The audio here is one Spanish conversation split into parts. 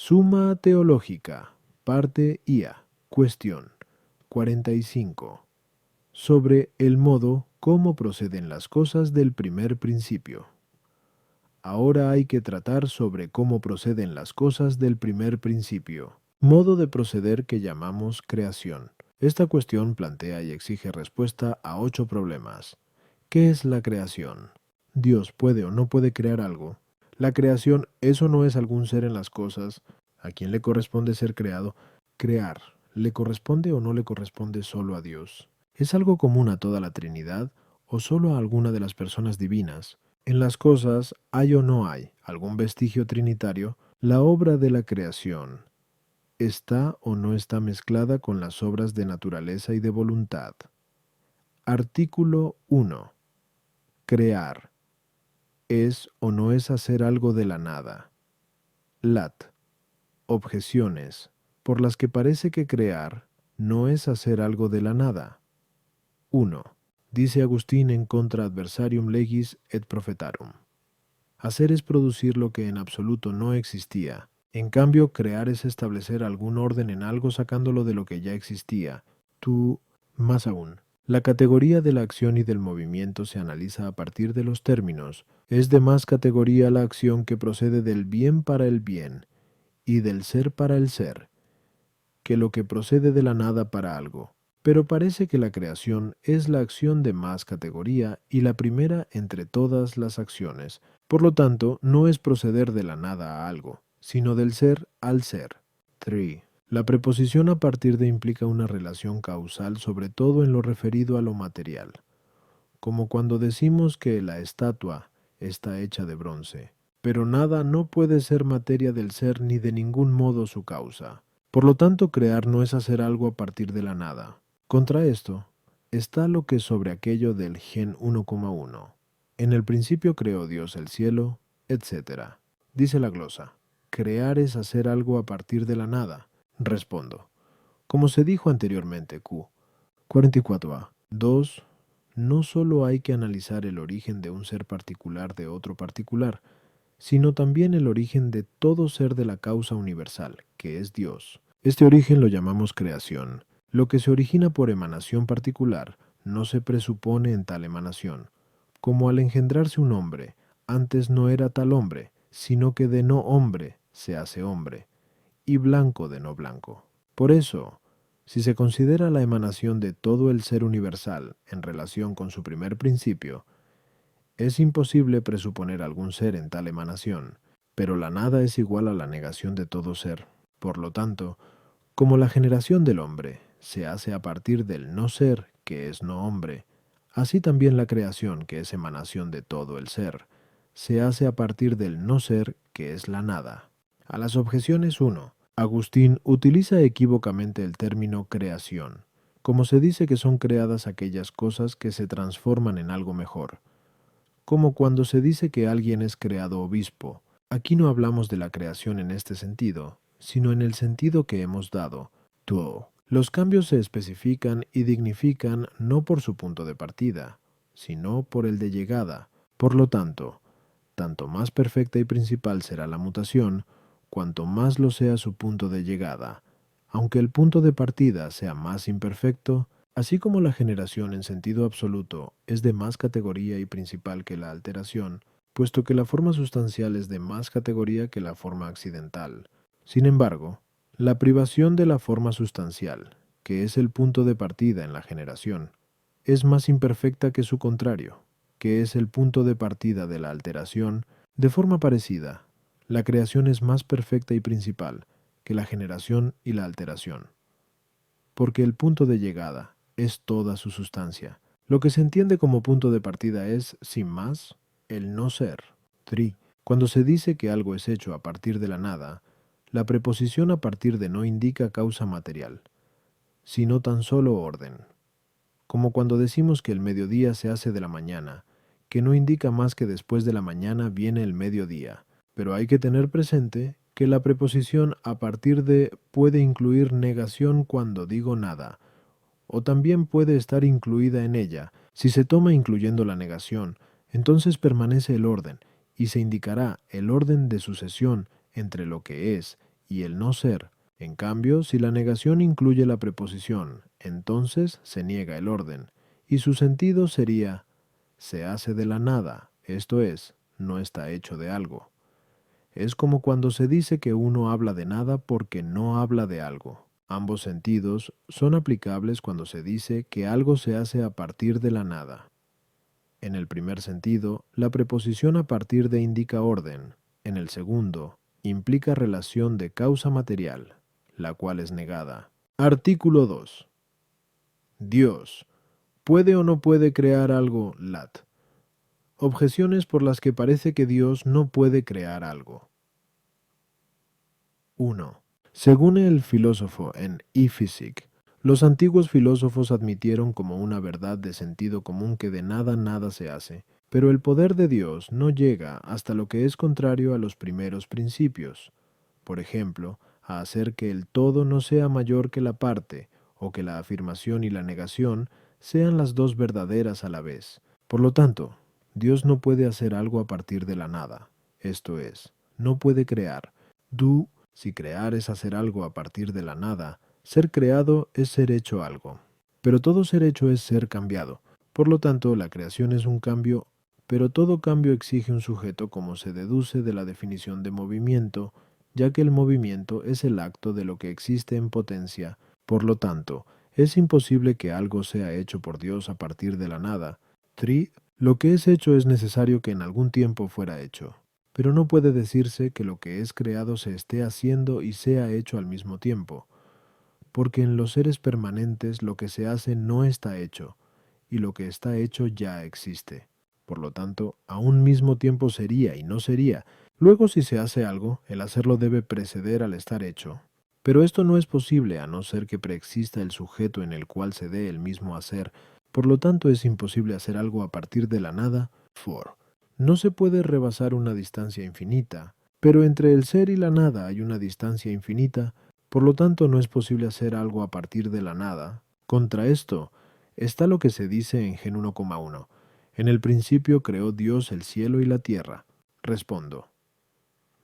Suma teológica, parte IA, cuestión 45. Sobre el modo cómo proceden las cosas del primer principio. Ahora hay que tratar sobre cómo proceden las cosas del primer principio, modo de proceder que llamamos creación. Esta cuestión plantea y exige respuesta a 8 problemas. ¿Qué es la creación? ¿Dios puede o no puede crear algo? ¿La creación es o no es algún ser en las cosas? ¿A quién le corresponde ser creado? Crear, ¿le corresponde o no le corresponde solo a Dios? ¿Es algo común a toda la Trinidad o solo a alguna de las personas divinas? En las cosas, ¿hay o no hay algún vestigio trinitario? La obra de la creación, ¿está o no está mezclada con las obras de naturaleza y de voluntad? Artículo 1. Crear. ¿Es o no es hacer algo de la nada? Lat. Objeciones, por las que parece que crear no es hacer algo de la nada. 1. Dice Agustín en Contra Adversarium Legis et Prophetarum. Hacer es producir lo que en absoluto no existía. En cambio, crear es establecer algún orden en algo sacándolo de lo que ya existía. Tú, más aún. La categoría de la acción y del movimiento se analiza a partir de los términos. Es de más categoría la acción que procede del bien para el bien y del ser para el ser, que lo que procede de la nada para algo. Pero parece que la creación es la acción de más categoría y la primera entre todas las acciones. Por lo tanto, no es proceder de la nada a algo, sino del ser al ser. 3. La preposición a partir de implica una relación causal sobre todo en lo referido a lo material, como cuando decimos que la estatua está hecha de bronce. Pero nada no puede ser materia del ser ni de ningún modo su causa. Por lo tanto, crear no es hacer algo a partir de la nada. Contra esto, está lo que sobre aquello del gen 1,1. En el principio creó Dios el cielo, etc. Dice la glosa, crear es hacer algo a partir de la nada. Respondo, como se dijo anteriormente, Q. 44a. 2. No solo hay que analizar el origen de un ser particular de otro particular, sino también el origen de todo ser de la causa universal, que es Dios. Este origen lo llamamos creación. Lo que se origina por emanación particular no se presupone en tal emanación. Como al engendrarse un hombre, antes no era tal hombre, sino que de no hombre se hace hombre, y blanco de no blanco. Por eso, si se considera la emanación de todo el ser universal en relación con su primer principio, es imposible presuponer algún ser en tal emanación, pero la nada es igual a la negación de todo ser. Por lo tanto, como la generación del hombre se hace a partir del no ser, que es no hombre, así también la creación, que es emanación de todo el ser, se hace a partir del no ser, que es la nada. A las objeciones 1. Agustín utiliza equívocamente el término creación, como se dice que son creadas aquellas cosas que se transforman en algo mejor, como cuando se dice que alguien es creado obispo. Aquí no hablamos de la creación en este sentido, sino en el sentido que hemos dado. Tuo. Los cambios se especifican y dignifican no por su punto de partida, sino por el de llegada. Por lo tanto más perfecta y principal será la mutación, cuanto más lo sea su punto de llegada. Aunque el punto de partida sea más imperfecto, así como la generación en sentido absoluto es de más categoría y principal que la alteración, puesto que la forma sustancial es de más categoría que la forma accidental. Sin embargo, la privación de la forma sustancial, que es el punto de partida en la generación, es más imperfecta que su contrario, que es el punto de partida de la alteración. De forma parecida, la creación es más perfecta y principal que la generación y la alteración, porque el punto de llegada es toda su sustancia. Lo que se entiende como punto de partida es, sin más, el no ser. 3. Cuando se dice que algo es hecho a partir de la nada, la preposición a partir de no indica causa material, sino tan solo orden. Como cuando decimos que el mediodía se hace de la mañana, que no indica más que después de la mañana viene el mediodía. Pero hay que tener presente que la preposición a partir de puede incluir negación cuando digo nada, o también puede estar incluida en ella. Si se toma incluyendo la negación, entonces permanece el orden, y se indicará el orden de sucesión entre lo que es y el no ser. En cambio, si la negación incluye la preposición, entonces se niega el orden, y su sentido sería se hace de la nada, esto es, no está hecho de algo. Es como cuando se dice que uno habla de nada porque no habla de algo. Ambos sentidos son aplicables cuando se dice que algo se hace a partir de la nada. En el primer sentido, la preposición a partir de indica orden. En el segundo, implica relación de causa material, la cual es negada. Artículo 2. Dios, ¿puede o no puede crear algo, lat? Objeciones por las que parece que Dios no puede crear algo. 1. Según el filósofo en E-Physic, los antiguos filósofos admitieron como una verdad de sentido común que de nada nada se hace, pero el poder de Dios no llega hasta lo que es contrario a los primeros principios. Por ejemplo, a hacer que el todo no sea mayor que la parte, o que la afirmación y la negación sean las dos verdaderas a la vez. Por lo tanto, Dios no puede hacer algo a partir de la nada, esto es, no puede crear. Si crear es hacer algo a partir de la nada, ser creado es ser hecho algo. Pero todo ser hecho es ser cambiado. Por lo tanto, la creación es un cambio, pero todo cambio exige un sujeto como se deduce de la definición de movimiento, ya que el movimiento es el acto de lo que existe en potencia. Por lo tanto, es imposible que algo sea hecho por Dios a partir de la nada. 3. Lo que es hecho es necesario que en algún tiempo fuera hecho. Pero no puede decirse que lo que es creado se esté haciendo y sea hecho al mismo tiempo, porque en los seres permanentes lo que se hace no está hecho, y lo que está hecho ya existe. Por lo tanto, a un mismo tiempo sería y no sería. Luego, si se hace algo, el hacerlo debe preceder al estar hecho. Pero esto no es posible a no ser que preexista el sujeto en el cual se dé el mismo hacer. Por lo tanto, es imposible hacer algo a partir de la nada. 4. No se puede rebasar una distancia infinita, pero entre el ser y la nada hay una distancia infinita, por lo tanto no es posible hacer algo a partir de la nada. Contra esto está lo que se dice en Gen 1,1. En el principio creó Dios el cielo y la tierra. Respondo.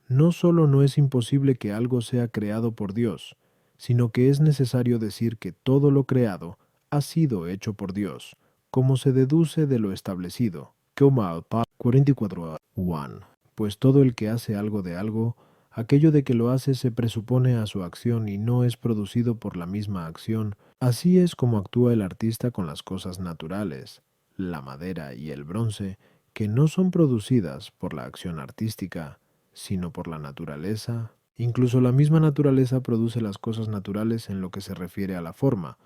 No solo no es imposible que algo sea creado por Dios, sino que es necesario decir que todo lo creado ha sido hecho por Dios, como se deduce de lo establecido. 44:1. Pues todo el que hace algo de algo, aquello de que lo hace se presupone a su acción y no es producido por la misma acción. Así es como actúa el artista con las cosas naturales, la madera y el bronce, que no son producidas por la acción artística, sino por la naturaleza. Incluso la misma naturaleza produce las cosas naturales en lo que se refiere a la forma,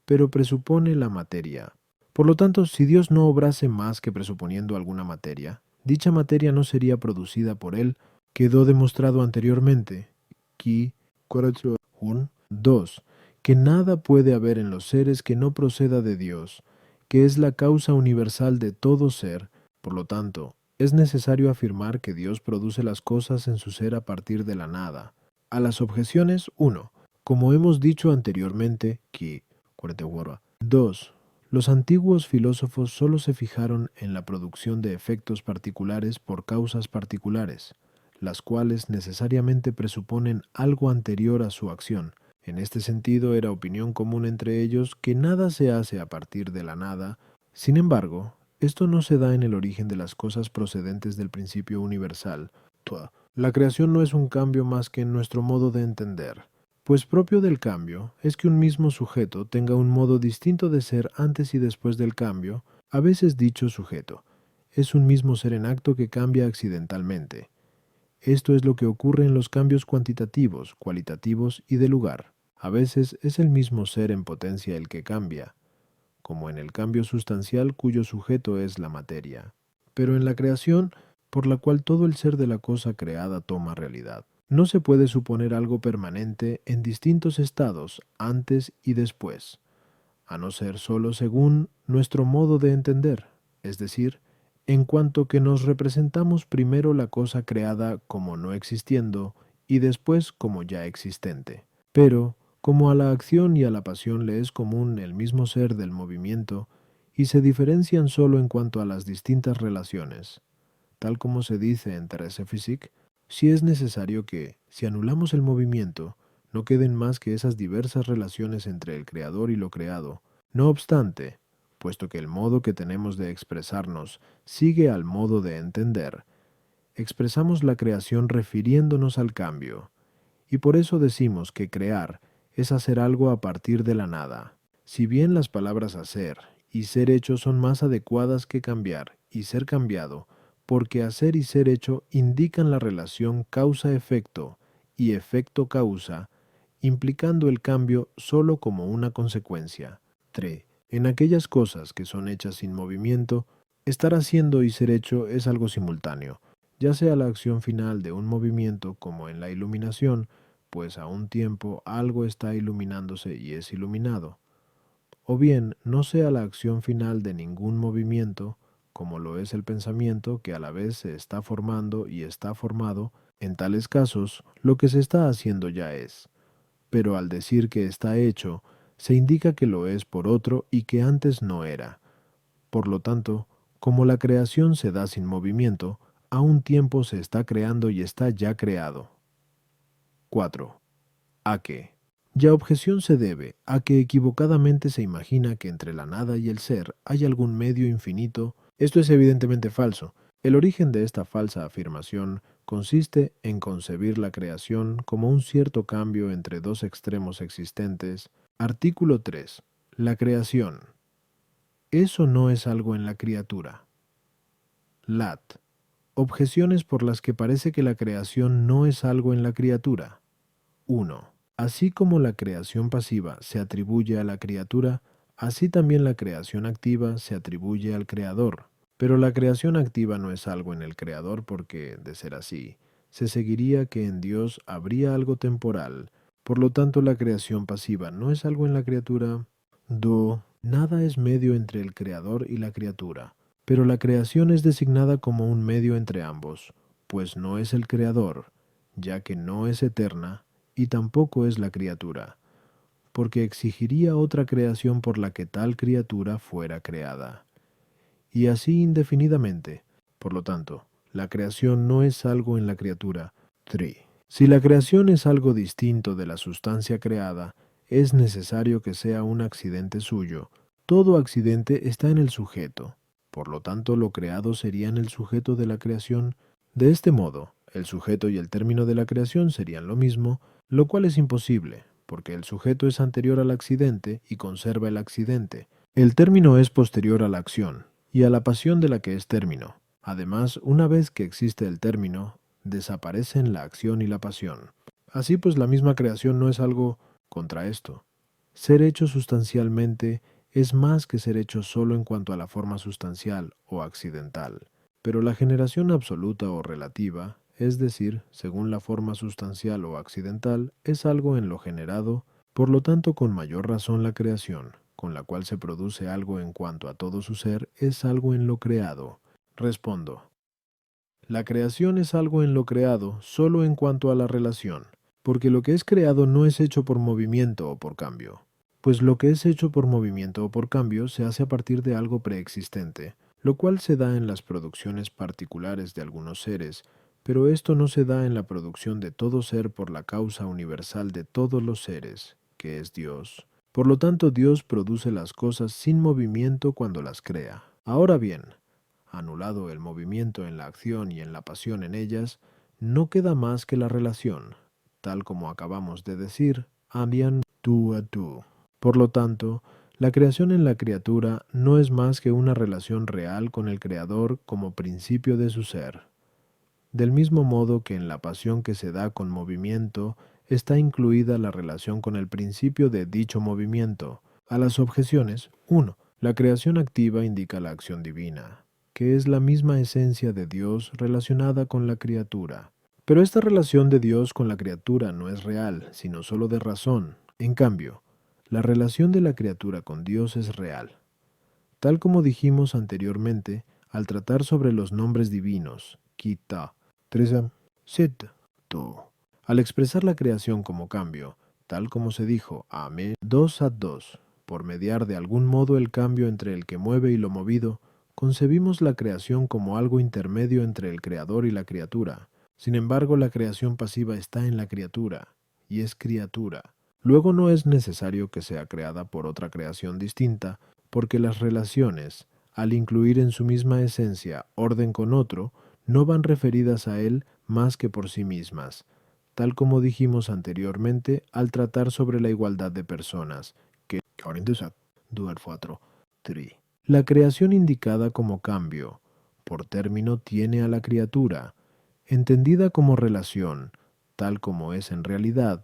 pero presupone la materia. Por lo tanto, si Dios no obrase más que presuponiendo alguna materia, dicha materia no sería producida por Él. Quedó demostrado anteriormente. 2. Que nada puede haber en los seres que no proceda de Dios, que es la causa universal de todo ser. Por lo tanto, es necesario afirmar que Dios produce las cosas en su ser a partir de la nada. A las objeciones, 1. Como hemos dicho anteriormente, 2. Los antiguos filósofos solo se fijaron en la producción de efectos particulares por causas particulares, las cuales necesariamente presuponen algo anterior a su acción. En este sentido, era opinión común entre ellos que nada se hace a partir de la nada. Sin embargo, esto no se da en el origen de las cosas procedentes del principio universal. La creación no es un cambio más que en nuestro modo de entender, pues propio del cambio es que un mismo sujeto tenga un modo distinto de ser antes y después del cambio. A veces dicho sujeto es un mismo ser en acto que cambia accidentalmente. Esto es lo que ocurre en los cambios cuantitativos, cualitativos y de lugar. A veces es el mismo ser en potencia el que cambia, como en el cambio sustancial cuyo sujeto es la materia. Pero en la creación, por la cual todo el ser de la cosa creada toma realidad, no se puede suponer algo permanente en distintos estados antes y después, a no ser solo según nuestro modo de entender, es decir, en cuanto que nos representamos primero la cosa creada como no existiendo y después como ya existente. Pero, como a la acción y a la pasión le es común el mismo ser del movimiento, y se diferencian solo en cuanto a las distintas relaciones, tal como se dice en Thérèse Physique, si es necesario que, si anulamos el movimiento, no queden más que esas diversas relaciones entre el creador y lo creado. No obstante, puesto que el modo que tenemos de expresarnos sigue al modo de entender, expresamos la creación refiriéndonos al cambio, y por eso decimos que crear es hacer algo a partir de la nada. Si bien las palabras hacer y ser hecho son más adecuadas que cambiar y ser cambiado, porque hacer y ser hecho indican la relación causa-efecto y efecto-causa, implicando el cambio sólo como una consecuencia. 3. En aquellas cosas que son hechas sin movimiento, estar haciendo y ser hecho es algo simultáneo, ya sea la acción final de un movimiento como en la iluminación, pues a un tiempo algo está iluminándose y es iluminado, o bien no sea la acción final de ningún movimiento, como lo es el pensamiento que a la vez se está formando y está formado. En tales casos, lo que se está haciendo ya es. Pero al decir que está hecho, se indica que lo es por otro y que antes no era. Por lo tanto, como la creación se da sin movimiento, a un tiempo se está creando y está ya creado. 4. ¿A qué? Ya objeción se debe a que equivocadamente se imagina que entre la nada y el ser hay algún medio infinito. Esto es evidentemente falso. El origen de esta falsa afirmación consiste en concebir la creación como un cierto cambio entre dos extremos existentes. Artículo 3. La creación. Eso no es algo en la criatura. Lat. Objeciones por las que parece que la creación no es algo en la criatura. 1. Así como la creación pasiva se atribuye a la criatura, así también la creación activa se atribuye al creador. Pero la creación activa no es algo en el creador porque, de ser así, se seguiría que en Dios habría algo temporal. Por lo tanto, la creación pasiva no es algo en la criatura. 2. Nada es medio entre el creador y la criatura, pero la creación es designada como un medio entre ambos, pues no es el creador, ya que no es eterna, y tampoco es la criatura, porque exigiría otra creación por la que tal criatura fuera creada. Y así indefinidamente. Por lo tanto, la creación no es algo en la criatura. 3. Si la creación es algo distinto de la sustancia creada, es necesario que sea un accidente suyo. Todo accidente está en el sujeto. Por lo tanto, lo creado sería en el sujeto de la creación. De este modo, el sujeto y el término de la creación serían lo mismo, lo cual es imposible, porque el sujeto es anterior al accidente y conserva el accidente. El término es posterior a la acción y a la pasión de la que es término. Además, una vez que existe el término, desaparecen la acción y la pasión. Así pues, la misma creación no es algo contra esto. Ser hecho sustancialmente es más que ser hecho solo en cuanto a la forma sustancial o accidental. Pero la generación absoluta o relativa, es decir, según la forma sustancial o accidental, es algo en lo generado, por lo tanto con mayor razón la creación, con la cual se produce algo en cuanto a todo su ser, es algo en lo creado. Respondo. La creación es algo en lo creado solo en cuanto a la relación, porque lo que es creado no es hecho por movimiento o por cambio, pues lo que es hecho por movimiento o por cambio se hace a partir de algo preexistente, lo cual se da en las producciones particulares de algunos seres, pero esto no se da en la producción de todo ser por la causa universal de todos los seres, que es Dios. Por lo tanto, Dios produce las cosas sin movimiento cuando las crea. Ahora bien, anulado el movimiento en la acción y en la pasión en ellas, no queda más que la relación, tal como acabamos de decir, ambien tú a tú. Por lo tanto, la creación en la criatura no es más que una relación real con el Creador como principio de su ser. Del mismo modo que en la pasión que se da con movimiento está incluida la relación con el principio de dicho movimiento. A las objeciones, 1. La creación activa indica la acción divina, que es la misma esencia de Dios relacionada con la criatura. Pero esta relación de Dios con la criatura no es real, sino sólo de razón. En cambio, la relación de la criatura con Dios es real. Tal como dijimos anteriormente, al tratar sobre los nombres divinos, Kita, Tresam, Sit, Tu. Al expresar la creación como cambio, tal como se dijo, Ame, 2 a 2, por mediar de algún modo el cambio entre el que mueve y lo movido, concebimos la creación como algo intermedio entre el creador y la criatura, Sin embargo, la creación pasiva está en la criatura, y es criatura. Luego no es necesario que sea creada por otra creación distinta, porque las relaciones, al incluir en su misma esencia orden con otro, no van referidas a él más que por sí mismas, tal como dijimos anteriormente al tratar sobre la igualdad de personas, que duer 4, 3. La creación indicada como cambio, por término, tiene a la criatura, entendida como relación, tal como es en realidad,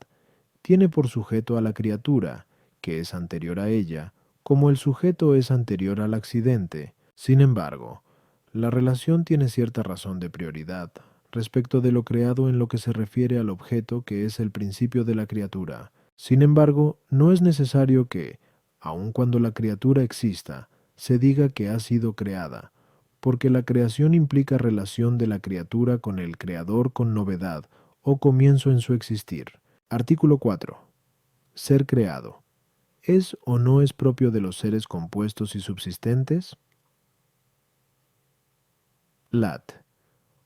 tiene por sujeto a la criatura, que es anterior a ella, como el sujeto es anterior al accidente. Sin embargo, la relación tiene cierta razón de prioridad respecto de lo creado en lo que se refiere al objeto que es el principio de la criatura. Sin embargo, no es necesario que, aun cuando la criatura exista, se diga que ha sido creada, porque la creación implica relación de la criatura con el creador con novedad o comienzo en su existir. Artículo 4. Ser creado. ¿Es o no es propio de los seres compuestos y subsistentes? Lat.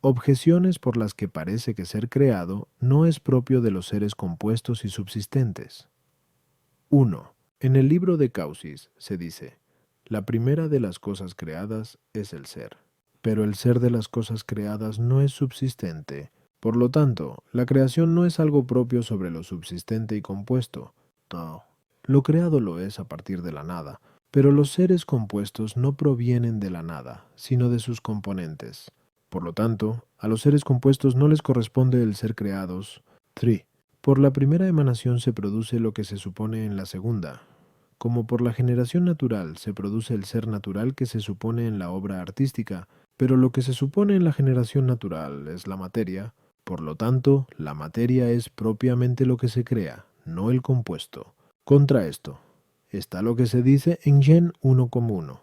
Objeciones por las que parece que ser creado no es propio de los seres compuestos y subsistentes. 1. En el libro de Causis se dice, la primera de las cosas creadas es el ser, pero el ser de las cosas creadas no es subsistente. Por lo tanto, la creación no es algo propio sobre lo subsistente y compuesto. No. Lo creado lo es a partir de la nada, pero los seres compuestos no provienen de la nada, sino de sus componentes. Por lo tanto, a los seres compuestos no les corresponde el ser creados. 3. Por la primera emanación se produce lo que se supone en la segunda. Como por la generación natural se produce el ser natural que se supone en la obra artística, pero lo que se supone en la generación natural es la materia, por lo tanto, la materia es propiamente lo que se crea, no el compuesto. Contra esto, está lo que se dice en Gen 1,1.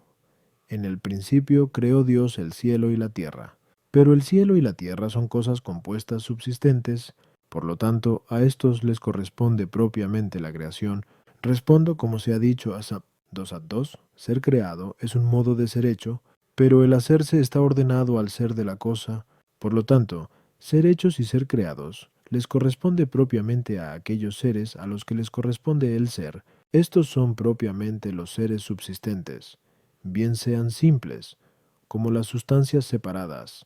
En el principio creó Dios el cielo y la tierra. Pero el cielo y la tierra son cosas compuestas subsistentes, por lo tanto, a estos les corresponde propiamente la creación. Respondo como se ha dicho a Sap 2 ser creado es un modo de ser hecho, pero el hacerse está ordenado al ser de la cosa. Por lo tanto, ser hechos y ser creados les corresponde propiamente a aquellos seres a los que les corresponde el ser. Estos son propiamente los seres subsistentes, bien sean simples, como las sustancias separadas,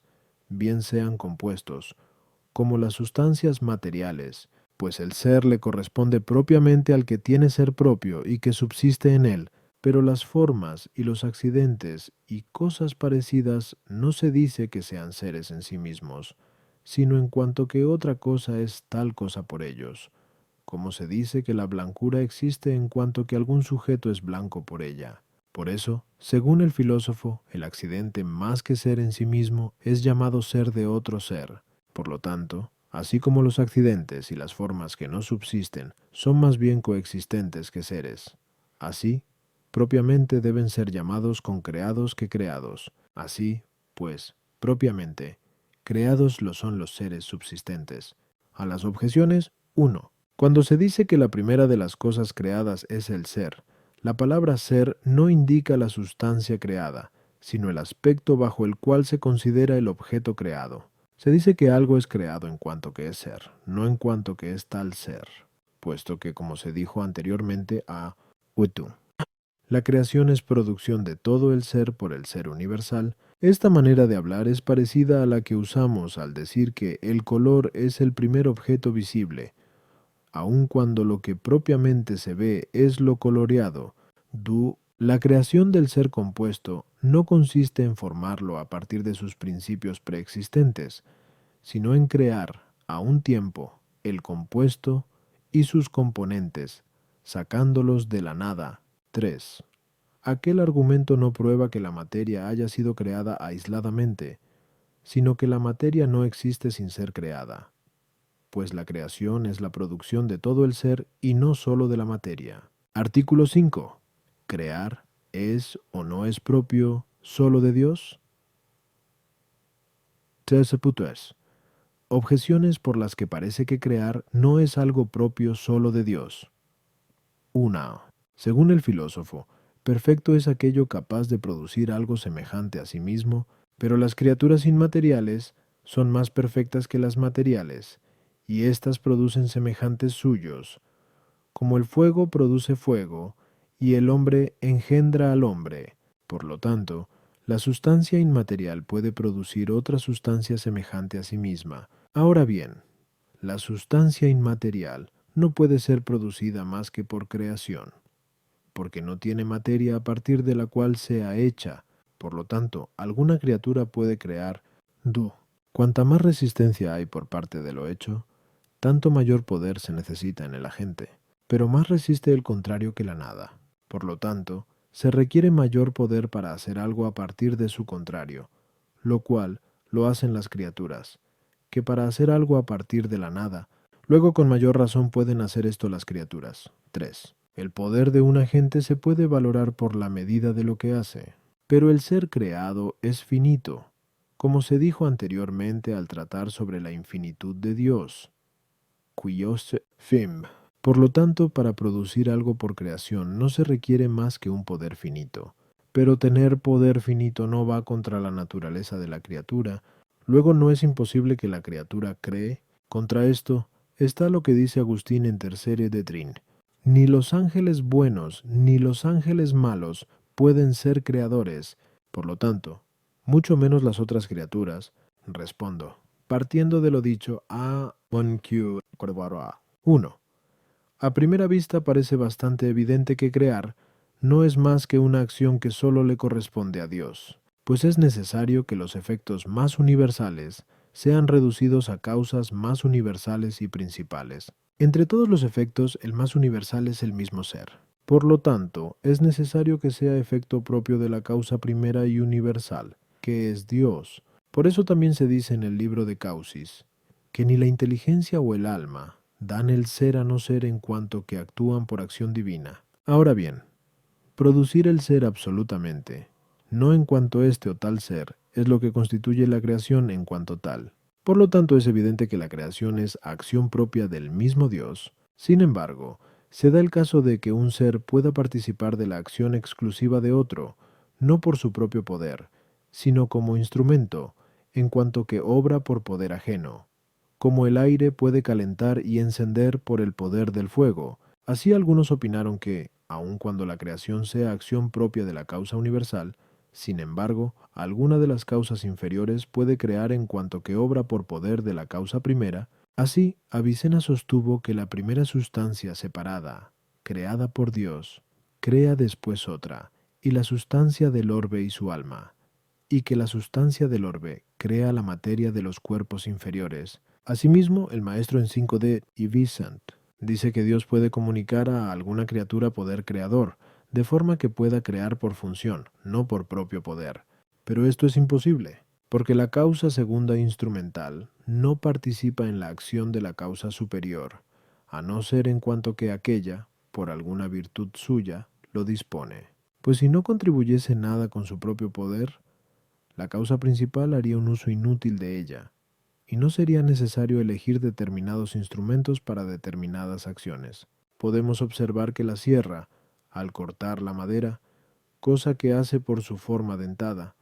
bien sean compuestos, como las sustancias materiales, pues el ser le corresponde propiamente al que tiene ser propio y que subsiste en él, pero las formas y los accidentes y cosas parecidas no se dice que sean seres en sí mismos, sino en cuanto que otra cosa es tal cosa por ellos, como se dice que la blancura existe en cuanto que algún sujeto es blanco por ella. Por eso, según el filósofo, el accidente más que ser en sí mismo es llamado ser de otro ser. Por lo tanto, así como los accidentes y las formas que no subsisten son más bien coexistentes que seres, así, propiamente deben ser llamados concreados que creados. Así, pues, propiamente, creados lo son los seres subsistentes. A las objeciones, 1. Cuando se dice que la primera de las cosas creadas es el ser, la palabra ser no indica la sustancia creada, sino el aspecto bajo el cual se considera el objeto creado. Se dice que algo es creado en cuanto que es ser, no en cuanto que es tal ser, puesto que, como se dijo anteriormente a Utu, la creación es producción de todo el ser por el ser universal. Esta manera de hablar es parecida a la que usamos al decir que el color es el primer objeto visible, aun cuando lo que propiamente se ve es lo coloreado. La creación del ser compuesto no consiste en formarlo a partir de sus principios preexistentes, sino en crear, a un tiempo, el compuesto y sus componentes, sacándolos de la nada. 3. Aquel argumento no prueba que la materia haya sido creada aisladamente, sino que la materia no existe sin ser creada, pues la creación es la producción de todo el ser y no sólo de la materia. Artículo 5. ¿Crear es o no es propio sólo de Dios? Tercer punto es, objeciones por las que parece que crear no es algo propio sólo de Dios. 1. Según el filósofo, perfecto es aquello capaz de producir algo semejante a sí mismo, pero las criaturas inmateriales, son más perfectas que las materiales, y éstas producen semejantes suyos, como el fuego produce fuego, y el hombre engendra al hombre. Por lo tanto, la sustancia inmaterial puede producir otra sustancia semejante a sí misma. Ahora bien, la sustancia inmaterial no puede ser producida más que por creación, porque no tiene materia a partir de la cual sea hecha. Por lo tanto, alguna criatura puede crear do. Cuanta más resistencia hay por parte de lo hecho, tanto mayor poder se necesita en el agente, pero más resiste el contrario que la nada. Por lo tanto, se requiere mayor poder para hacer algo a partir de su contrario, lo cual lo hacen las criaturas, que para hacer algo a partir de la nada. Luego con mayor razón pueden hacer esto las criaturas. 3. El poder de un agente se puede valorar por la medida de lo que hace, pero el ser creado es finito, como se dijo anteriormente al tratar sobre la infinitud de Dios. Quios fim. Por lo tanto, para producir algo por creación no se requiere más que un poder finito. Pero tener poder finito no va contra la naturaleza de la criatura. Luego no es imposible que la criatura cree. Contra esto está lo que dice Agustín en Tercere de Trin. Ni los ángeles buenos ni los ángeles malos pueden ser creadores. Por lo tanto, mucho menos las otras criaturas. Respondo. Partiendo de lo dicho a 1. A primera vista parece bastante evidente que crear no es más que una acción que solo le corresponde a Dios, pues es necesario que los efectos más universales sean reducidos a causas más universales y principales. Entre todos los efectos, el más universal es el mismo ser. Por lo tanto, es necesario que sea efecto propio de la causa primera y universal, que es Dios. Por eso también se dice en el libro de Causis, que ni la inteligencia o el alma dan el ser a no ser en cuanto que actúan por acción divina. Ahora bien, producir el ser absolutamente, no en cuanto este o tal ser, es lo que constituye la creación en cuanto tal. Por lo tanto, es evidente que la creación es acción propia del mismo Dios. Sin embargo, se da el caso de que un ser pueda participar de la acción exclusiva de otro, no por su propio poder, sino como instrumento, en cuanto que obra por poder ajeno. Como el aire puede calentar y encender por el poder del fuego, así algunos opinaron que, aun cuando la creación sea acción propia de la causa universal, sin embargo, alguna de las causas inferiores puede crear en cuanto que obra por poder de la causa primera. Así, Avicena sostuvo que la primera sustancia separada, creada por Dios, crea después otra, y la sustancia del orbe y su alma, y que la sustancia del orbe crea la materia de los cuerpos inferiores. Asimismo, el maestro en 5D y Vicent dice que Dios puede comunicar a alguna criatura poder creador, de forma que pueda crear por función, no por propio poder. Pero esto es imposible, porque la causa segunda instrumental no participa en la acción de la causa superior, a no ser en cuanto que aquella, por alguna virtud suya, lo dispone. Pues si no contribuyese nada con su propio poder, la causa principal haría un uso inútil de ella, y no sería necesario elegir determinados instrumentos para determinadas acciones. Podemos observar que la sierra, al cortar la madera, cosa que hace por su forma dentada,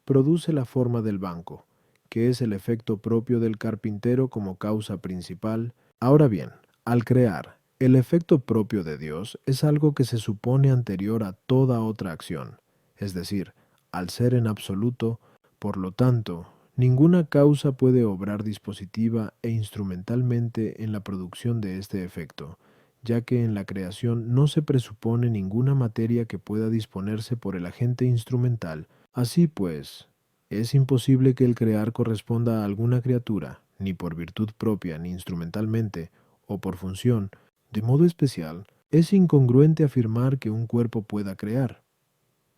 produce la forma del banco, que es el efecto propio del carpintero como causa principal. Ahora bien, al crear, el efecto propio de Dios es algo que se supone anterior a toda otra acción, es decir, al ser en absoluto. Por lo tanto, ninguna causa puede obrar dispositiva e instrumentalmente en la producción de este efecto, ya que en la creación no se presupone ninguna materia que pueda disponerse por el agente instrumental. Así pues, es imposible que el crear corresponda a alguna criatura, ni por virtud propia ni instrumentalmente, o por función. De modo especial, es incongruente afirmar que un cuerpo pueda crear,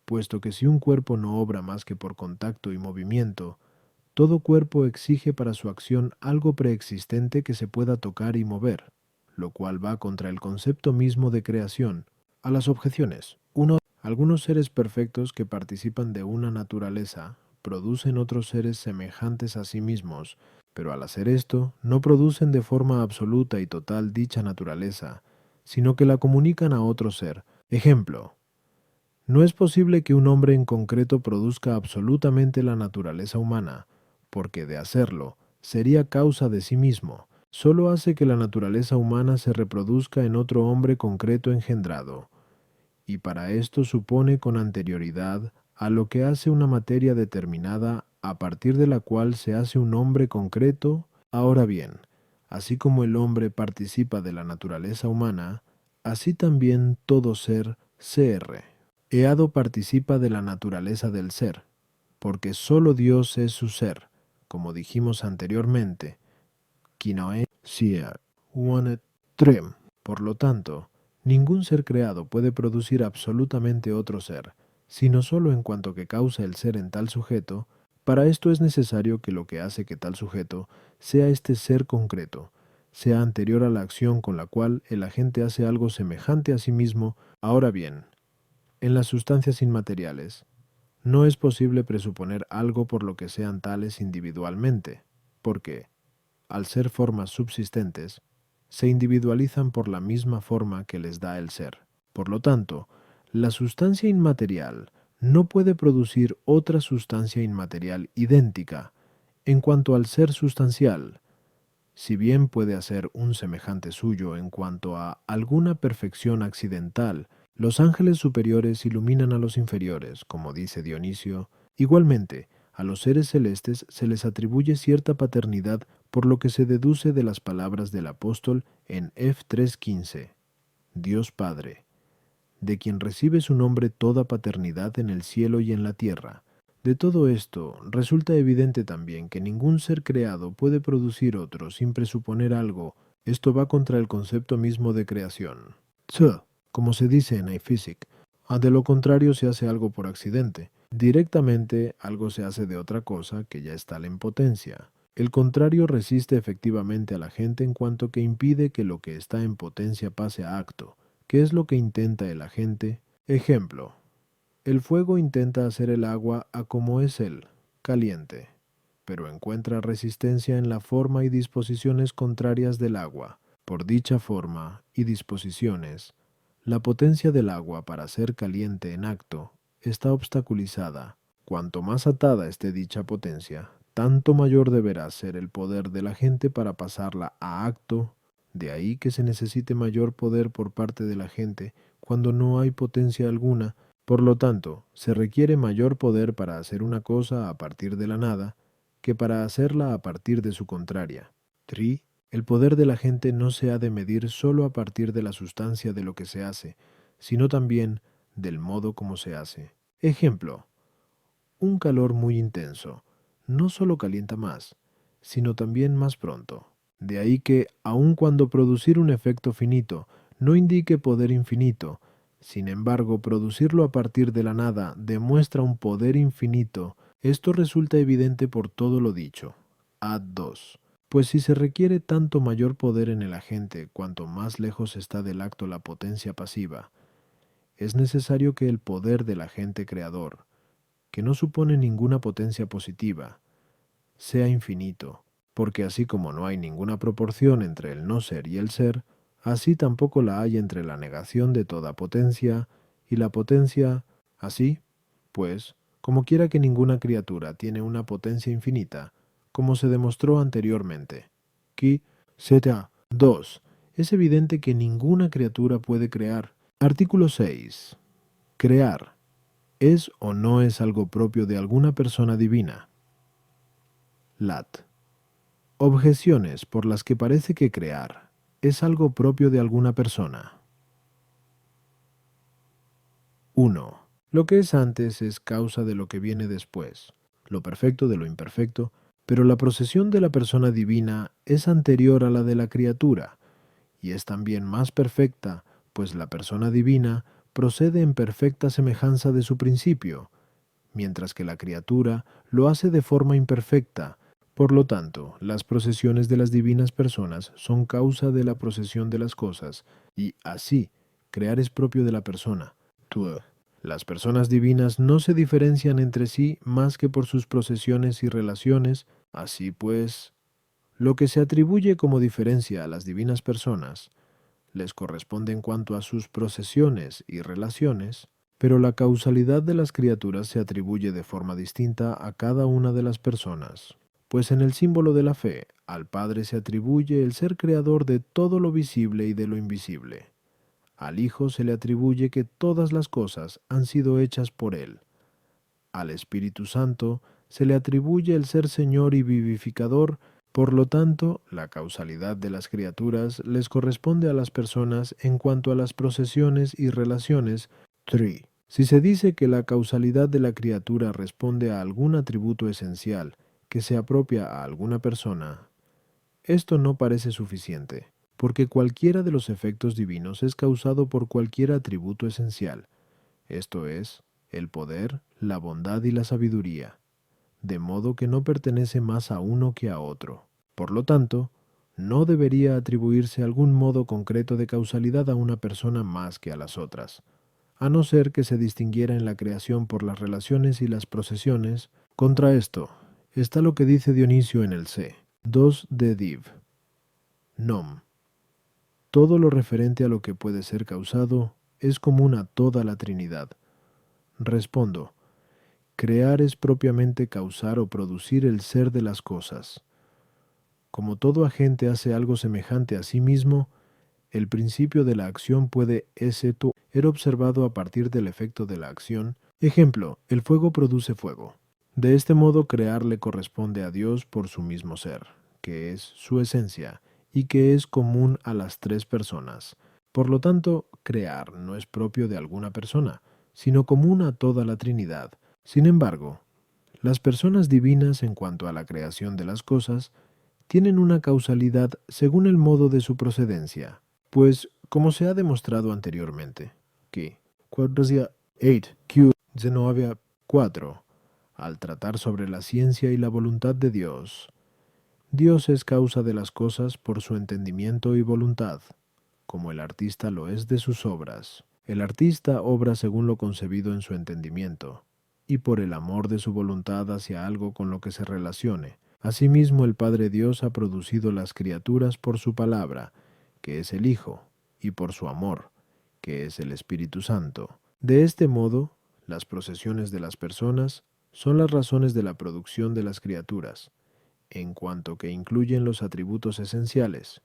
puesto que si un cuerpo no obra más que por contacto y movimiento, todo cuerpo exige para su acción algo preexistente que se pueda tocar y mover, lo cual va contra el concepto mismo de creación. A las objeciones. 1. Algunos seres perfectos que participan de una naturaleza producen otros seres semejantes a sí mismos, pero al hacer esto no producen de forma absoluta y total dicha naturaleza, sino que la comunican a otro ser. Ejemplo: no es posible que un hombre en concreto produzca absolutamente la naturaleza humana, porque de hacerlo, sería causa de sí mismo. Solo hace que la naturaleza humana se reproduzca en otro hombre concreto engendrado, y para esto supone con anterioridad a lo que hace una materia determinada a partir de la cual se hace un hombre concreto. Ahora bien, así como el hombre participa de la naturaleza humana, así también todo ser CR. Eado participa de la naturaleza del ser, porque sólo Dios es su ser, como dijimos anteriormente, Kinoe Sia Wanet Trem. Por lo tanto, ningún ser creado puede producir absolutamente otro ser, sino solo en cuanto que causa el ser en tal sujeto. Para esto es necesario que lo que hace que tal sujeto sea este ser concreto, sea anterior a la acción con la cual el agente hace algo semejante a sí mismo. Ahora bien, en las sustancias inmateriales, no es posible presuponer algo por lo que sean tales individualmente, porque, al ser formas subsistentes, se individualizan por la misma forma que les da el ser. Por lo tanto, la sustancia inmaterial no puede producir otra sustancia inmaterial idéntica. En cuanto al ser sustancial, si bien puede hacer un semejante suyo en cuanto a alguna perfección accidental, los ángeles superiores iluminan a los inferiores, como dice Dionisio. Igualmente, a los seres celestes se les atribuye cierta paternidad, por lo que se deduce de las palabras del apóstol en F 3:15, Dios Padre, de quien recibe su nombre toda paternidad en el cielo y en la tierra. De todo esto, resulta evidente también que ningún ser creado puede producir otro sin presuponer algo. Esto va contra el concepto mismo de creación. Como se dice en iPhysics, de lo contrario se hace algo por accidente. Directamente, algo se hace de otra cosa que ya está en potencia. El contrario resiste efectivamente a la gente en cuanto que impide que lo que está en potencia pase a acto. ¿Qué es lo que intenta el agente? Ejemplo. El fuego intenta hacer el agua a como es él, caliente, pero encuentra resistencia en la forma y disposiciones contrarias del agua. Por dicha forma y disposiciones, la potencia del agua para ser caliente en acto está obstaculizada. Cuanto más atada esté dicha potencia, tanto mayor deberá ser el poder de la gente para pasarla a acto. De ahí que se necesite mayor poder por parte de la gente cuando no hay potencia alguna. Por lo tanto, se requiere mayor poder para hacer una cosa a partir de la nada que para hacerla a partir de su contraria. El poder de la gente no se ha de medir solo a partir de la sustancia de lo que se hace, sino también del modo como se hace. Ejemplo. Un calor muy intenso no solo calienta más, sino también más pronto. De ahí que, aun cuando producir un efecto finito no indique poder infinito, sin embargo, producirlo a partir de la nada demuestra un poder infinito. Esto resulta evidente por todo lo dicho. Ad 2. Pues si se requiere tanto mayor poder en el agente cuanto más lejos está del acto la potencia pasiva, es necesario que el poder del agente creador, que no supone ninguna potencia positiva, sea infinito, porque así como no hay ninguna proporción entre el no ser y el ser, así tampoco la hay entre la negación de toda potencia y la potencia. Así, pues, como quiera que ninguna criatura tiene una potencia infinita, como se demostró anteriormente. Qui Zeta 2. Es evidente que ninguna criatura puede crear. Artículo 6. Crear. ¿Es o no es algo propio de alguna persona divina? Lat. Objeciones por las que parece que crear es algo propio de alguna persona. 1. Lo que es antes es causa de lo que viene después, lo perfecto de lo imperfecto, pero la procesión de la persona divina es anterior a la de la criatura, y es también más perfecta, pues la persona divina procede en perfecta semejanza de su principio, mientras que la criatura lo hace de forma imperfecta. Por lo tanto, las procesiones de las divinas personas son causa de la procesión de las cosas, y así, crear es propio de la persona. Las personas divinas no se diferencian entre sí más que por sus procesiones y relaciones. Así pues, lo que se atribuye como diferencia a las divinas personas les corresponde en cuanto a sus procesiones y relaciones, pero la causalidad de las criaturas se atribuye de forma distinta a cada una de las personas. Pues en el símbolo de la fe, al Padre se atribuye el ser creador de todo lo visible y de lo invisible. Al Hijo se le atribuye que todas las cosas han sido hechas por Él. Al Espíritu Santo se le atribuye el ser Señor y vivificador. Por lo tanto, la causalidad de las criaturas les corresponde a las personas en cuanto a las procesiones y relaciones. 3. Si se dice que la causalidad de la criatura responde a algún atributo esencial que se apropia a alguna persona, esto no parece suficiente, porque cualquiera de los efectos divinos es causado por cualquier atributo esencial, esto es, el poder, la bondad y la sabiduría, de modo que no pertenece más a uno que a otro. Por lo tanto, no debería atribuirse algún modo concreto de causalidad a una persona más que a las otras, a no ser que se distinguiera en la creación por las relaciones y las procesiones. Contra esto está lo que dice Dionisio en el C. 2 de Div. Nom. Todo lo referente a lo que puede ser causado es común a toda la Trinidad. Respondo. Crear es propiamente causar o producir el ser de las cosas. Como todo agente hace algo semejante a sí mismo, el principio de la acción puede ser observado a partir del efecto de la acción. Ejemplo, el fuego produce fuego. De este modo, crear le corresponde a Dios por su mismo ser, que es su esencia, y que es común a las tres personas. Por lo tanto, crear no es propio de alguna persona, sino común a toda la Trinidad. Sin embargo, las personas divinas en cuanto a la creación de las cosas tienen una causalidad según el modo de su procedencia, pues, como se ha demostrado anteriormente, que 8Q 4, al tratar sobre la ciencia y la voluntad de Dios, Dios es causa de las cosas por su entendimiento y voluntad, como el artista lo es de sus obras. El artista obra según lo concebido en su entendimiento, y por el amor de su voluntad hacia algo con lo que se relacione. Asimismo, el Padre Dios ha producido las criaturas por su palabra, que es el Hijo, y por su amor, que es el Espíritu Santo. De este modo, las procesiones de las personas son las razones de la producción de las criaturas, en cuanto que incluyen los atributos esenciales,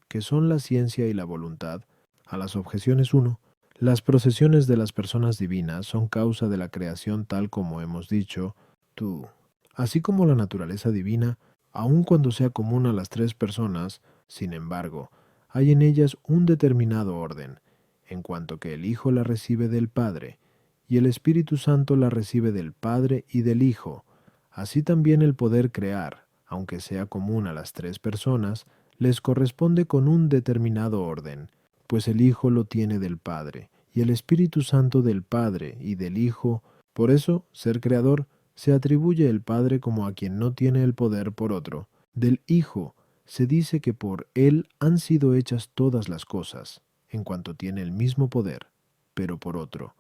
que son la ciencia y la voluntad. A las objeciones 1, las procesiones de las personas divinas son causa de la creación tal como hemos dicho, tú. Así como la naturaleza divina, aun cuando sea común a las tres personas, sin embargo, hay en ellas un determinado orden, en cuanto que el Hijo la recibe del Padre, y el Espíritu Santo la recibe del Padre y del Hijo. Así también el poder crear, aunque sea común a las tres personas, les corresponde con un determinado orden, pues el Hijo lo tiene del Padre, y el Espíritu Santo del Padre y del Hijo. Por eso, ser creador se atribuye el Padre como a quien no tiene el poder por otro. Del Hijo se dice que por Él han sido hechas todas las cosas, en cuanto tiene el mismo poder, pero por otro.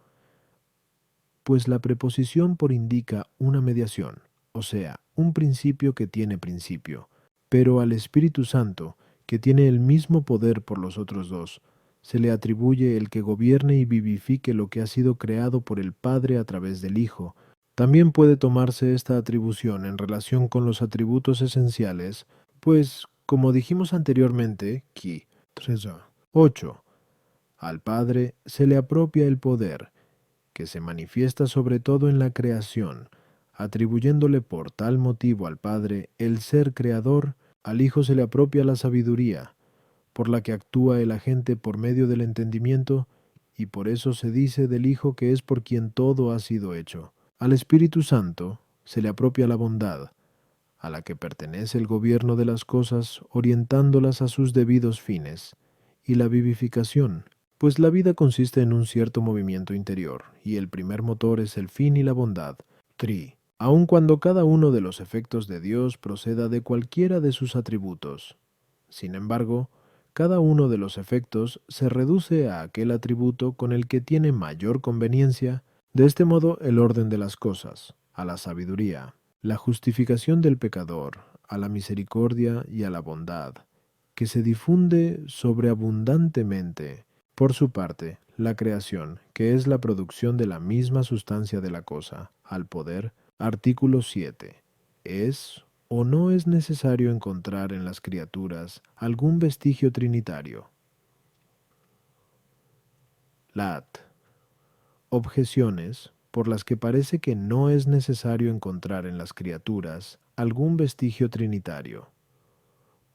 Pues la preposición por indica una mediación, o sea, un principio que tiene principio, pero al Espíritu Santo, que tiene el mismo poder por los otros dos, se le atribuye el que gobierne y vivifique lo que ha sido creado por el Padre a través del Hijo. También puede tomarse esta atribución en relación con los atributos esenciales, pues, como dijimos anteriormente, qui 8, al Padre se le apropia el poder, que se manifiesta sobre todo en la creación, atribuyéndole por tal motivo al Padre el ser creador. Al Hijo se le apropia la sabiduría, por la que actúa el agente por medio del entendimiento, y por eso se dice del Hijo que es por quien todo ha sido hecho. Al Espíritu Santo se le apropia la bondad, a la que pertenece el gobierno de las cosas, orientándolas a sus debidos fines, y la vivificación, pues la vida consiste en un cierto movimiento interior, y el primer motor es el fin y la bondad. 3. Aun cuando cada uno de los efectos de Dios proceda de cualquiera de sus atributos. Sin embargo, cada uno de los efectos se reduce a aquel atributo con el que tiene mayor conveniencia. De este modo, el orden de las cosas, a la sabiduría, la justificación del pecador, a la misericordia y a la bondad, que se difunde sobreabundantemente. Por su parte, la creación, que es la producción de la misma sustancia de la cosa, al poder, artículo 7, es ¿O no es necesario encontrar en las criaturas algún vestigio trinitario? Lat. Objeciones por las que parece que no es necesario encontrar en las criaturas algún vestigio trinitario.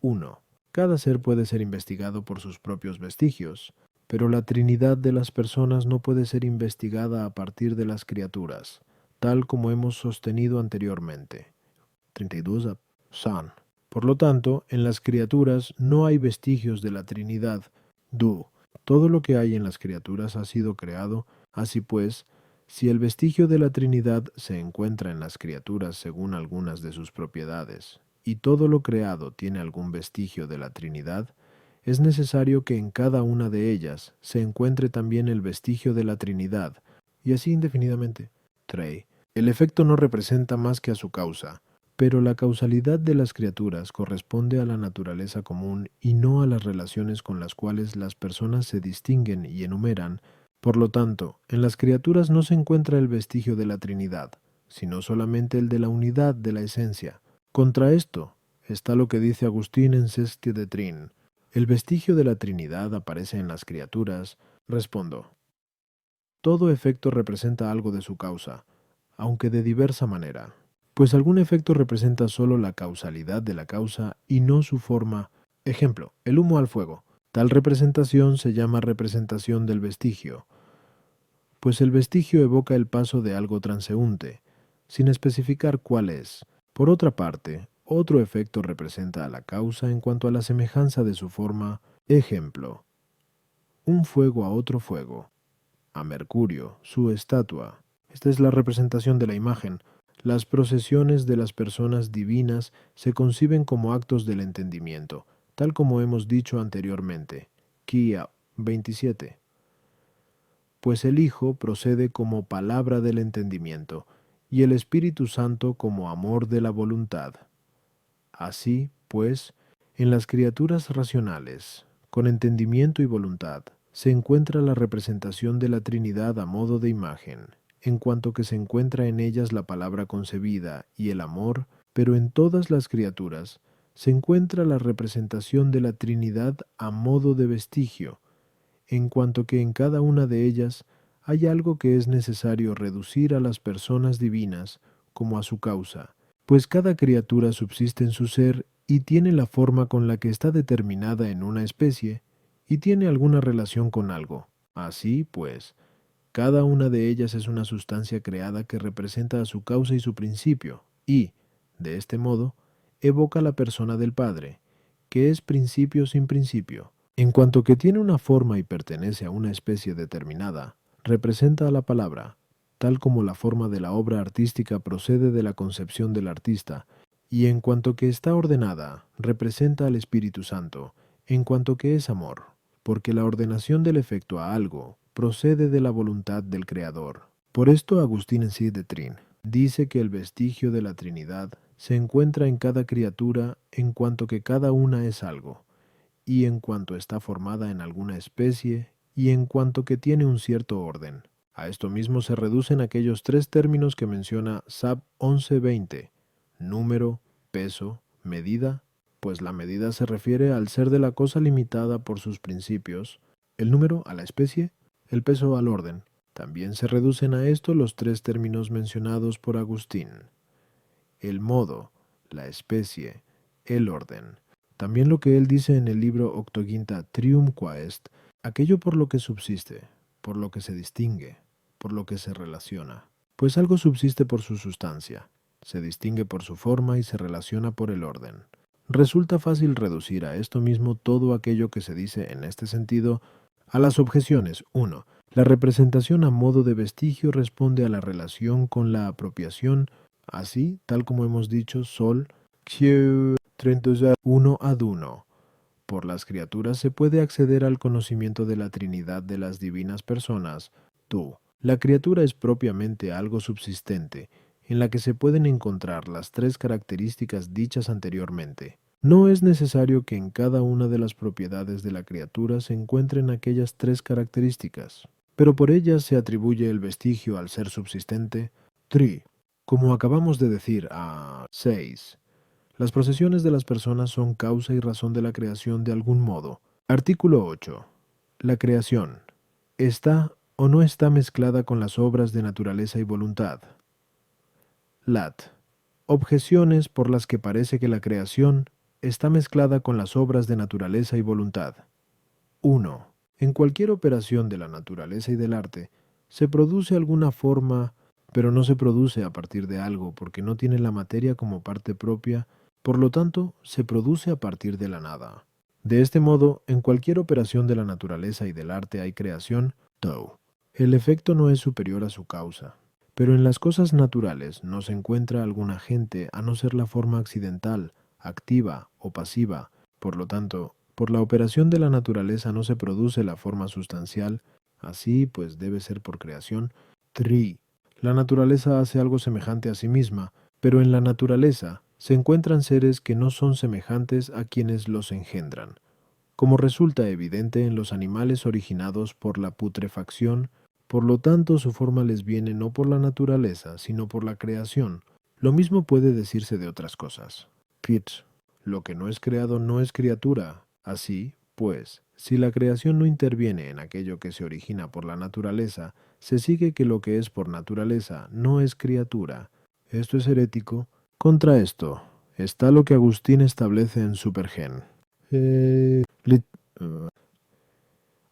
1. Cada ser puede ser investigado por sus propios vestigios, pero la Trinidad de las personas no puede ser investigada a partir de las criaturas, tal como hemos sostenido anteriormente. 32. San. Por lo tanto, en las criaturas no hay vestigios de la Trinidad. Du. Todo lo que hay en las criaturas ha sido creado, así pues, si el vestigio de la Trinidad se encuentra en las criaturas según algunas de sus propiedades, y todo lo creado tiene algún vestigio de la Trinidad, es necesario que en cada una de ellas se encuentre también el vestigio de la Trinidad, y así indefinidamente. 3. El efecto no representa más que a su causa, pero la causalidad de las criaturas corresponde a la naturaleza común y no a las relaciones con las cuales las personas se distinguen y enumeran. Por lo tanto, en las criaturas no se encuentra el vestigio de la Trinidad, sino solamente el de la unidad de la esencia. Contra esto está lo que dice Agustín en Sestia de Trin. El vestigio de la Trinidad aparece en las criaturas. Respondo. Todo efecto representa algo de su causa, aunque de diversa manera, pues algún efecto representa solo la causalidad de la causa y no su forma. Ejemplo, el humo al fuego. Tal representación se llama representación del vestigio, pues el vestigio evoca el paso de algo transeúnte, sin especificar cuál es. Por otra parte, otro efecto representa a la causa en cuanto a la semejanza de su forma. Ejemplo, un fuego a otro fuego, a Mercurio, su estatua. Esta es la representación de la imagen. Las procesiones de las personas divinas se conciben como actos del entendimiento, tal como hemos dicho anteriormente. Kia 27. Pues el Hijo procede como palabra del entendimiento, y el Espíritu Santo como amor de la voluntad. Así, pues, en las criaturas racionales, con entendimiento y voluntad, se encuentra la representación de la Trinidad a modo de imagen, en cuanto que se encuentra en ellas la palabra concebida y el amor, pero en todas las criaturas se encuentra la representación de la Trinidad a modo de vestigio, en cuanto que en cada una de ellas hay algo que es necesario reducir a las personas divinas como a su causa, pues cada criatura subsiste en su ser y tiene la forma con la que está determinada en una especie, y tiene alguna relación con algo. Así, pues, cada una de ellas es una sustancia creada que representa a su causa y su principio, y, de este modo, evoca la persona del Padre, que es principio sin principio. En cuanto que tiene una forma y pertenece a una especie determinada, representa a la palabra, tal como la forma de la obra artística procede de la concepción del artista, y en cuanto que está ordenada, representa al Espíritu Santo, en cuanto que es amor, porque la ordenación del efecto a algo procede de la voluntad del Creador. Por esto Agustín en Sí de Trin dice que el vestigio de la Trinidad se encuentra en cada criatura en cuanto que cada una es algo, y en cuanto está formada en alguna especie, y en cuanto que tiene un cierto orden. A esto mismo se reducen aquellos tres términos que menciona Sab 11:20, número, peso, medida, pues la medida se refiere al ser de la cosa limitada por sus principios, el número a la especie, el peso al orden. También se reducen a esto los tres términos mencionados por Agustín: el modo, la especie, el orden. También lo que él dice en el libro Octoginta Trium Quaest, aquello por lo que subsiste, por lo que se distingue, por lo que se relaciona. Pues algo subsiste por su sustancia, se distingue por su forma y se relaciona por el orden. Resulta fácil reducir a esto mismo todo aquello que se dice en este sentido a las objeciones. 1. La representación a modo de vestigio responde a la relación con la apropiación. Así, tal como hemos dicho, Sol, Q, 1 ad 1. Por las criaturas se puede acceder al conocimiento de la Trinidad de las divinas personas. Tú. La criatura es propiamente algo subsistente, en la que se pueden encontrar las tres características dichas anteriormente. No es necesario que en cada una de las propiedades de la criatura se encuentren aquellas tres características, pero por ellas se atribuye el vestigio al ser subsistente. 3. Como acabamos de decir a 6. Las procesiones de las personas son causa y razón de la creación de algún modo. Artículo 8. La creación ¿está o no está mezclada con las obras de naturaleza y voluntad? Lat. Objeciones por las que parece que la creación está mezclada con las obras de naturaleza y voluntad. 1. En cualquier operación de la naturaleza y del arte, se produce alguna forma, pero no se produce a partir de algo porque no tiene la materia como parte propia, por lo tanto, se produce a partir de la nada. De este modo, en cualquier operación de la naturaleza y del arte hay creación, tou. El efecto no es superior a su causa. Pero en las cosas naturales no se encuentra algún agente a no ser la forma accidental, activa o pasiva. Por lo tanto, por la operación de la naturaleza no se produce la forma sustancial, así pues debe ser por creación. 3. La naturaleza hace algo semejante a sí misma, pero en la naturaleza se encuentran seres que no son semejantes a quienes los engendran, como resulta evidente en los animales originados por la putrefacción. Por lo tanto, su forma les viene no por la naturaleza, sino por la creación. Lo mismo puede decirse de otras cosas. Pitch. Lo que no es creado no es criatura. Así, pues, si la creación no interviene en aquello que se origina por la naturaleza, se sigue que lo que es por naturaleza no es criatura. Esto es herético. Contra esto está lo que Agustín establece en Supergen.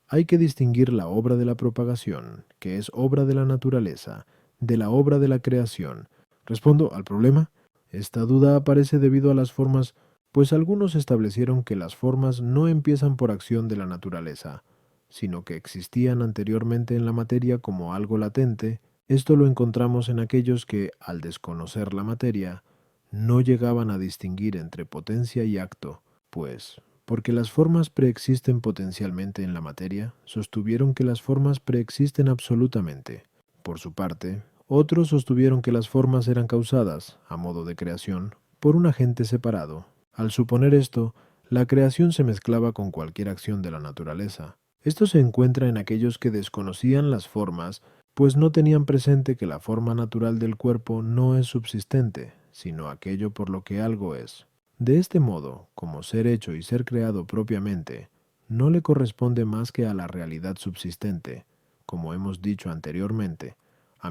Hay que distinguir la obra de la propagación, que es obra de la naturaleza, de la obra de la creación. ¿Respondo al problema? Esta duda aparece debido a las formas, pues algunos establecieron que las formas no empiezan por acción de la naturaleza, sino que existían anteriormente en la materia como algo latente. Esto lo encontramos en aquellos que, al desconocer la materia, no llegaban a distinguir entre potencia y acto, pues, porque las formas preexisten potencialmente en la materia, sostuvieron que las formas preexisten absolutamente. Por su parte, otros sostuvieron que las formas eran causadas, a modo de creación, por un agente separado. Al suponer esto, la creación se mezclaba con cualquier acción de la naturaleza. Esto se encuentra en aquellos que desconocían las formas, pues no tenían presente que la forma natural del cuerpo no es subsistente, sino aquello por lo que algo es. De este modo, como ser hecho y ser creado propiamente, no le corresponde más que a la realidad subsistente, como hemos dicho anteriormente. A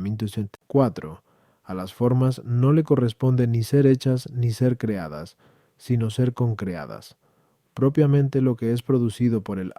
4. A las formas no le corresponde ni ser hechas ni ser creadas, sino ser concreadas. Propiamente lo que es producido por el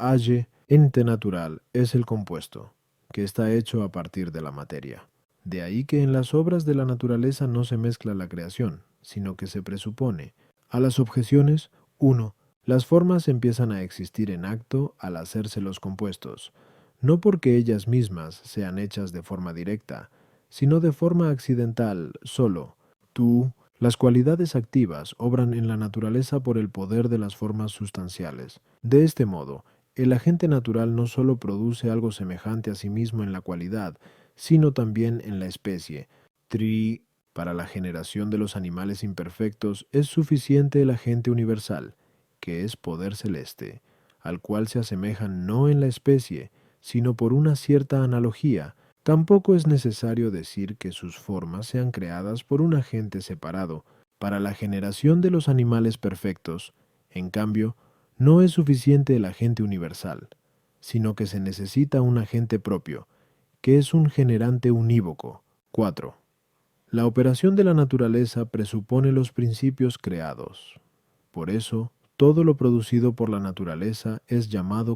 ente natural es el compuesto, que está hecho a partir de la materia. De ahí que en las obras de la naturaleza no se mezcla la creación, sino que se presupone. A las objeciones, 1. Las formas empiezan a existir en acto al hacerse los compuestos, no porque ellas mismas sean hechas de forma directa, sino de forma accidental solo. Tú, las cualidades activas obran en la naturaleza por el poder de las formas sustanciales. De este modo, el agente natural no solo produce algo semejante a sí mismo en la cualidad, sino también en la especie. Para la generación de los animales imperfectos es suficiente el agente universal, que es poder celeste, al cual se asemejan no en la especie, sino por una cierta analogía. Tampoco es necesario decir que sus formas sean creadas por un agente separado. Para la generación de los animales perfectos, en cambio, no es suficiente el agente universal, sino que se necesita un agente propio, que es un generante unívoco. 4. La operación de la naturaleza presupone los principios creados. Por eso, todo lo producido por la naturaleza es llamado